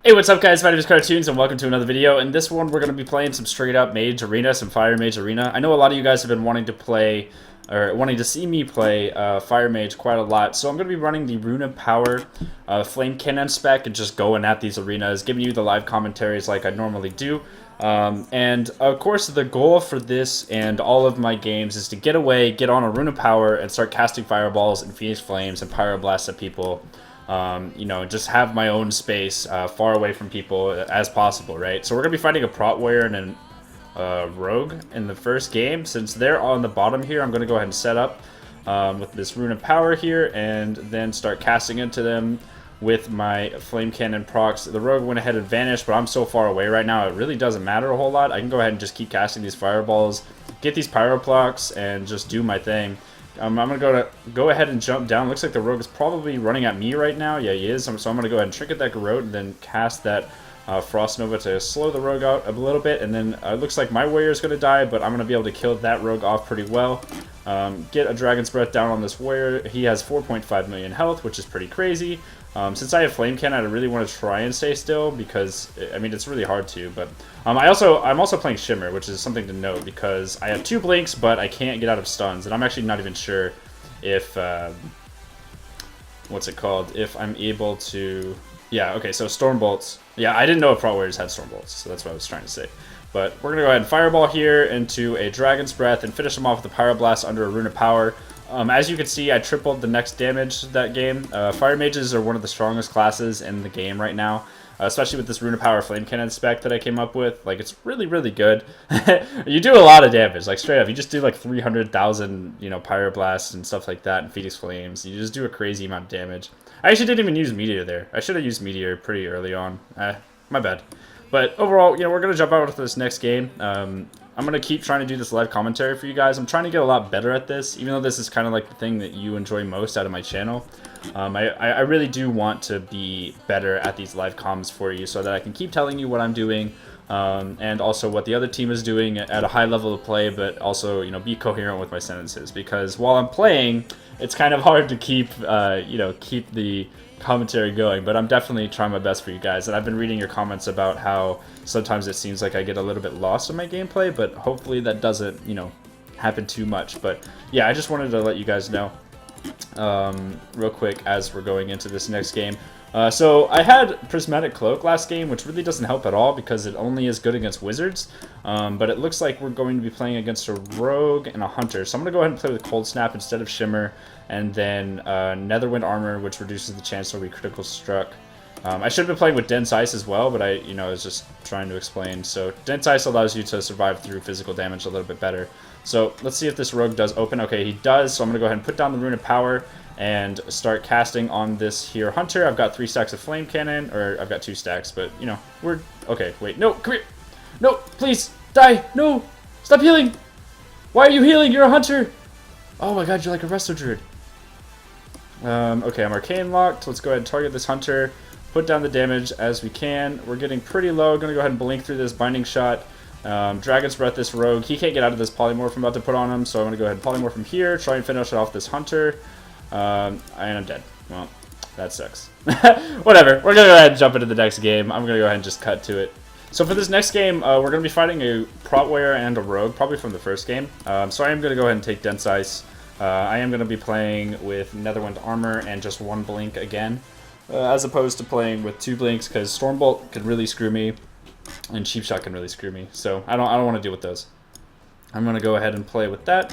Hey, what's up guys? My name is Cartoons and welcome to another video. In this one we're going to be playing some straight up Mage Arena, some Fire Mage Arena. I know a lot of you guys have been wanting to play, or wanting to see me play Fire Mage quite a lot. So I'm going to be running the Runa Power Flame Cannon spec and just going at these arenas, giving you the live commentaries like I normally do. And of course the goal for this and all of my games is to get away, get on a Runa Power and start casting fireballs and Phoenix Flames and Pyroblasts at people. You know, just have my own space far away from people as possible, right? So we're going to be fighting a Prot Warrior and a Rogue in the first game. Since they're on the bottom here, I'm going to go ahead and set up with this Rune of Power here and then start casting into them with my Flame Cannon procs. The Rogue went ahead and vanished, but I'm so far away right now, it really doesn't matter a whole lot. I can go ahead and just keep casting these fireballs, get these Pyro procs, and just do my thing. I'm going to go ahead and jump down. Looks like the Rogue is probably running at me right now. Yeah, he is. So I'm going to go ahead and Trinket that Garrote and then cast that Frost Nova to slow the Rogue out a little bit. And then it looks like my Warrior is going to die, but I'm going to be able to kill that Rogue off pretty well. Get a Dragon's Breath down on this Warrior. He has 4.5 million health, which is pretty crazy. Since I have Flame Cannon, I really want to try and stay still because, I mean, it's really hard to, but I'm also playing Shimmer, which is something to note because I have 2 blinks, but I can't get out of stuns, and I'm actually not even sure if, what's it called, if I'm able to, yeah, okay, so Storm Bolts, yeah, I didn't know if Prot Warriors had Storm Bolts, so that's what I was trying to say. But we're going to go ahead and Fireball here into a Dragon's Breath and finish him off with a Pyroblast under a Rune of Power. As you can see, I tripled the next damage that game. Fire Mages are one of the strongest classes in the game right now, especially with this Rune of Power Flame Cannon spec that I came up with. Like, it's really, really good. You do a lot of damage, like, straight up. You just do, like, 300,000, you know, Pyroblasts and stuff like that, and Phoenix Flames. You just do a crazy amount of damage. I actually didn't even use Meteor there. I should have used Meteor pretty early on. My bad. But overall, you know, we're going to jump out to this next game. I'm going to keep trying to do this live commentary for you guys. I'm trying to get a lot better at this, even though this is kind of like the thing that you enjoy most out of my channel. I really do want to be better at these live comms for you so that I can keep telling you what I'm doing and also what the other team is doing at a high level of play, but also, you know, be coherent with my sentences. Because while I'm playing, it's kind of hard to keep, you know, keep the commentary going, but I'm definitely trying my best for you guys. And I've been reading your comments about how sometimes it seems like I get a little bit lost in my gameplay, but hopefully that doesn't, you know, happen too much. But yeah, I just wanted to let you guys know real quick as we're going into this next game. So I had Prismatic Cloak last game, which really doesn't help at all because it only is good against wizards. But it looks like we're going to be playing against a Rogue and a Hunter. So I'm going to go ahead and play with Cold Snap instead of Shimmer, and then Netherwind Armor, which reduces the chance to be critical struck. I should have been playing with Dense Ice as well, but I was just trying to explain. So Dense Ice allows you to survive through physical damage a little bit better. So let's see if this Rogue does open. Okay, he does. So I'm going to go ahead and put down the Rune of Power and start casting on this here Hunter. I've got 3 stacks of Flame Cannon, or I've got 2 stacks, but, you know, we're... Okay, wait, no, come here! No, please, die! No! Stop healing! Why are you healing? You're a Hunter! Oh my god, you're like a Resto Druid. Okay, I'm Arcane Locked. Let's go ahead and target this Hunter, put down the damage as we can. We're getting pretty low. Gonna go ahead and blink through this Binding Shot. Dragon's Breath this Rogue. He can't get out of this Polymorph I'm about to put on him, so I'm gonna go ahead and Polymorph him here, try and finish off this Hunter. And I'm dead. Well, that sucks. Whatever. We're going to go ahead and jump into the next game. I'm going to go ahead and just cut to it. So for this next game, we're going to be fighting a Prot Warrior and a Rogue, probably from the first game. So I am going to go ahead and take Dense Ice. I am going to be playing with Netherwind Armor and just 1 blink again, as opposed to playing with 2 blinks, because Stormbolt can really screw me, and Cheap Shot can really screw me. So I don't want to deal with those. I'm going to go ahead and play with that,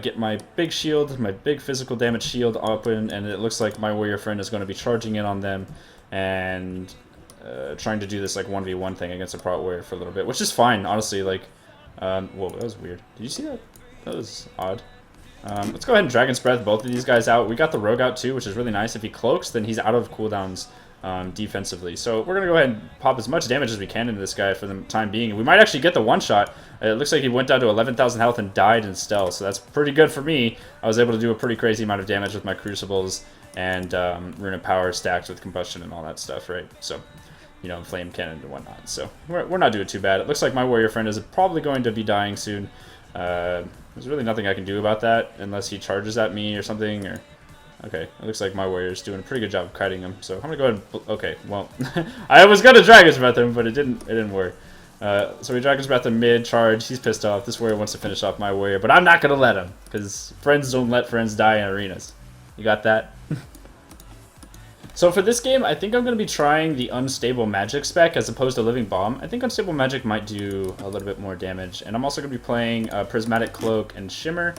get my big shield, my big physical damage shield open, and it looks like my warrior friend is going to be charging in on them and trying to do this like 1v1 thing against a Prot Warrior for a little bit, which is fine, honestly. Like, whoa, that was weird. Did you see that? That was odd. Let's go ahead and Dragon's Breath both of these guys out. We got the Rogue out too, which is really nice. If he cloaks, then he's out of cooldowns defensively. So we're going to go ahead and pop as much damage as we can into this guy for the time being. We might actually get the one-shot. It looks like he went down to 11,000 health and died in stealth, so that's pretty good for me. I was able to do a pretty crazy amount of damage with my Crucibles and Rune of Power stacked with Combustion and all that stuff, right? So, you know, Flame Cannon and whatnot. So we're not doing too bad. It looks like my warrior friend is probably going to be dying soon. There's really nothing I can do about that unless he charges at me or something, or Okay, it looks like my warrior's doing a pretty good job of kiting him. So I'm gonna go ahead and... Okay, well... I was gonna Dragon's Breath him, but it didn't work. So we Dragon's Breath him mid, charge. He's pissed off. This warrior wants to finish off my warrior, but I'm not gonna let him. Because friends don't let friends die in arenas. You got that? So for this game, I think I'm going to be trying the Unstable Magic spec as opposed to Living Bomb. I think Unstable Magic might do a little bit more damage. And I'm also going to be playing Prismatic Cloak and Shimmer.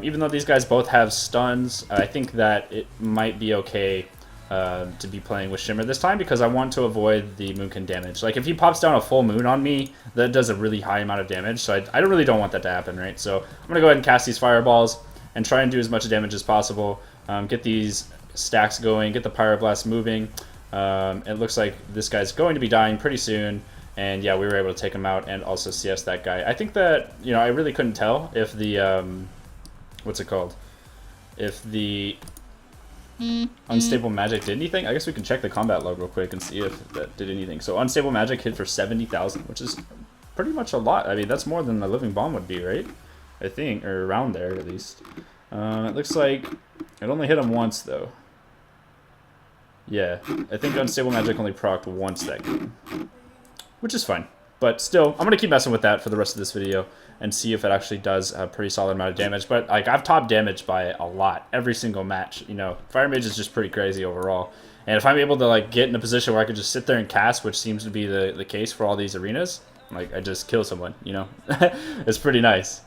Even though these guys both have stuns, I think that it might be okay to be playing with Shimmer this time because I want to avoid the Moonkin damage. Like if he pops down a full moon on me, that does a really high amount of damage. So I really don't want that to happen, right? So I'm going to go ahead and cast these fireballs and try and do as much damage as possible. Get these stacks going, get the Pyroblast moving. It looks like this guy's going to be dying pretty soon, and yeah, we were able to take him out and also CS that guy. I think that, you know, I really couldn't tell if the, what's it called? If the Unstable Magic did anything. I guess we can check the combat log real quick and see if that did anything. So Unstable Magic hit for 70,000, which is pretty much a lot. I mean, that's more than a Living Bomb would be, right? I think, or around there at least. It looks like it only hit him once, though. Yeah, I think Unstable Magic only procced once that game, which is fine. But still, I'm going to keep messing with that for the rest of this video and see if it actually does a pretty solid amount of damage. But like I've top damaged by a lot every single match. You know, Fire Mage is just pretty crazy overall. And if I'm able to like get in a position where I can just sit there and cast, which seems to be the case for all these arenas, like I just kill someone, you know, it's pretty nice.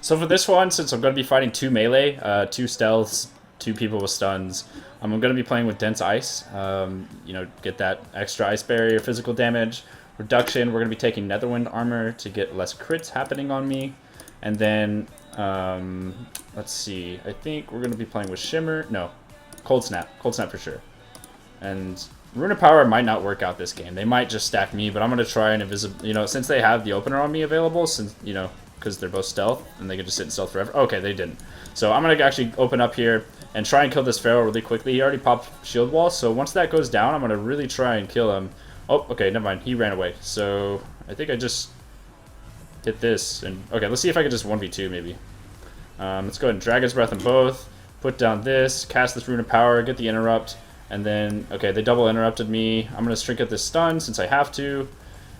So for this one, since I'm going to be fighting 2 melee, 2 stealths, 2 people with stuns, I'm going to be playing with Dense Ice. You know, get that extra ice barrier, physical damage, reduction. We're going to be taking Netherwind armor to get less crits happening on me. And then, let's see, I think we're going to be playing with Shimmer. No, Cold Snap for sure. And Rune of Power might not work out this game. They might just stack me, but I'm going to try and invisible, you know, since they have the opener on me available, since, you know, because they're both stealth, and they can just sit in stealth forever. Okay, they didn't. So I'm going to actually open up here and try and kill this Pharaoh really quickly. He already popped Shield Wall, so once that goes down, I'm going to really try and kill him. Oh, okay, never mind. He ran away. So I think I just hit this. And okay, let's see if I can just 1v2 maybe. Let's go ahead and Dragon's Breath them both. Put down this, cast this Rune of Power, get the interrupt, and then, okay, they double interrupted me. I'm going to Trinket this stun since I have to,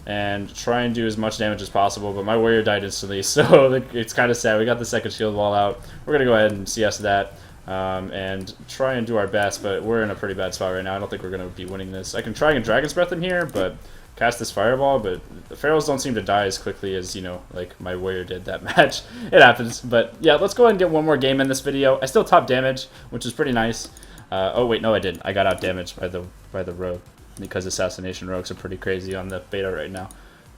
and try and do as much damage as possible, but my warrior died instantly, so it's kind of sad. We got the second shield wall out. We're going to go ahead and CS that and try and do our best, but we're in a pretty bad spot right now. I don't think we're going to be winning this. I can try and Dragon's Breath in here, but cast this Fireball, but the Pharaohs don't seem to die as quickly as, you know, like my warrior did that match. It happens, but yeah, let's go ahead and get one more game in this video. I still top damage, which is pretty nice. Oh wait, no I didn't. I got out damaged by the rogue, because assassination rogues are pretty crazy on the beta right now.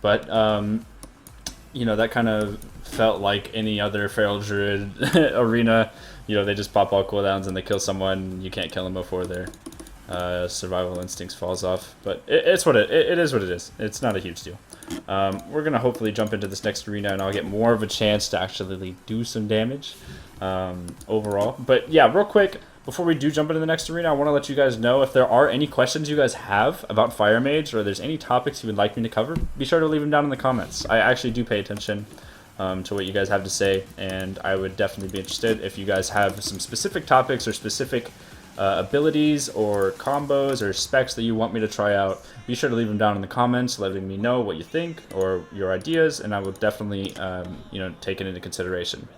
But you know, that kind of felt like any other Feral Druid arena. You know, they just pop all cooldowns and they kill someone. You can't kill them before their survival instincts falls off. But it's what it is what it is. It's not a huge deal. We're gonna hopefully jump into this next arena and I'll get more of a chance to actually do some damage overall. But yeah, real quick, before we do jump into the next arena, I want to let you guys know if there are any questions you guys have about Fire Mage, or there's any topics you would like me to cover, be sure to leave them down in the comments. I actually do pay attention to what you guys have to say, and I would definitely be interested if you guys have some specific topics or specific abilities or combos or specs that you want me to try out. Be sure to leave them down in the comments, letting me know what you think or your ideas, and I will definitely you know, take it into consideration.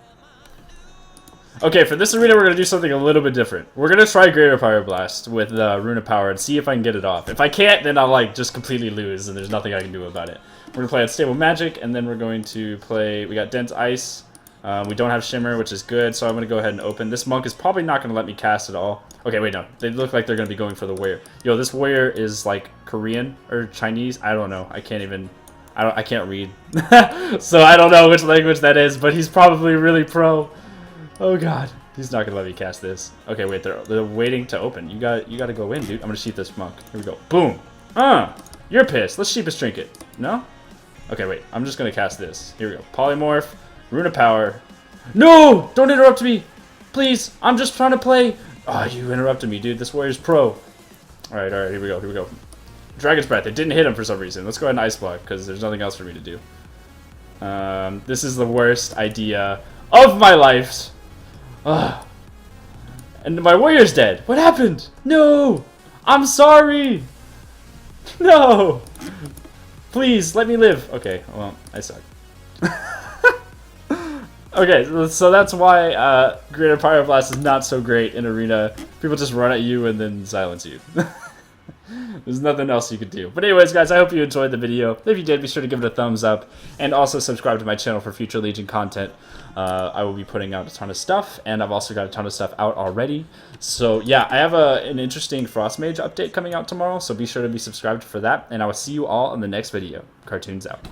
Okay, for this arena, we're going to do something a little bit different. We're going to try Greater Pyroblast with Rune of Power and see if I can get it off. If I can't, then I'll like just completely lose and there's nothing I can do about it. We're going to play Unstable Magic, and then we're going to play, we got Dense Ice. We don't have Shimmer, which is good, so I'm going to go ahead and open. This monk is probably not going to let me cast at all. Okay, wait, no. They look like they're going to be going for the warrior. Yo, this warrior is like Korean or Chinese. I don't know. I can't even, I can't read. So I don't know which language that is, but he's probably really pro. Oh god, he's not gonna let me cast this. Okay, wait, they're waiting to open. You gotta go in, dude. I'm gonna sheep this monk. Here we go. Boom. You're pissed. Let's sheepish trinket. No? Okay, wait. I'm just gonna cast this. Here we go. Polymorph, Rune of Power. No! Don't interrupt me, please. I'm just trying to play. Oh, you interrupted me, dude. This warrior's pro. All right. Here we go. Dragon's Breath. It didn't hit him for some reason. Let's go ahead and ice block because there's nothing else for me to do. This is the worst idea of my life. Ugh. And my warrior's dead. What happened? No! I'm sorry! No! Please, let me live. Okay, well, I suck. Okay, so that's why Granite Pyroblast is not so great in Arena. People just run at you and then silence you. There's nothing else you could do. But anyways, guys, I hope you enjoyed the video. If you did, be sure to give it a thumbs up. And also subscribe to my channel for future Legion content. I will be putting out a ton of stuff. And I've also got a ton of stuff out already. So, yeah, I have an interesting Frost Mage update coming out tomorrow. So be sure to be subscribed for that. And I will see you all in the next video. Cartoons out.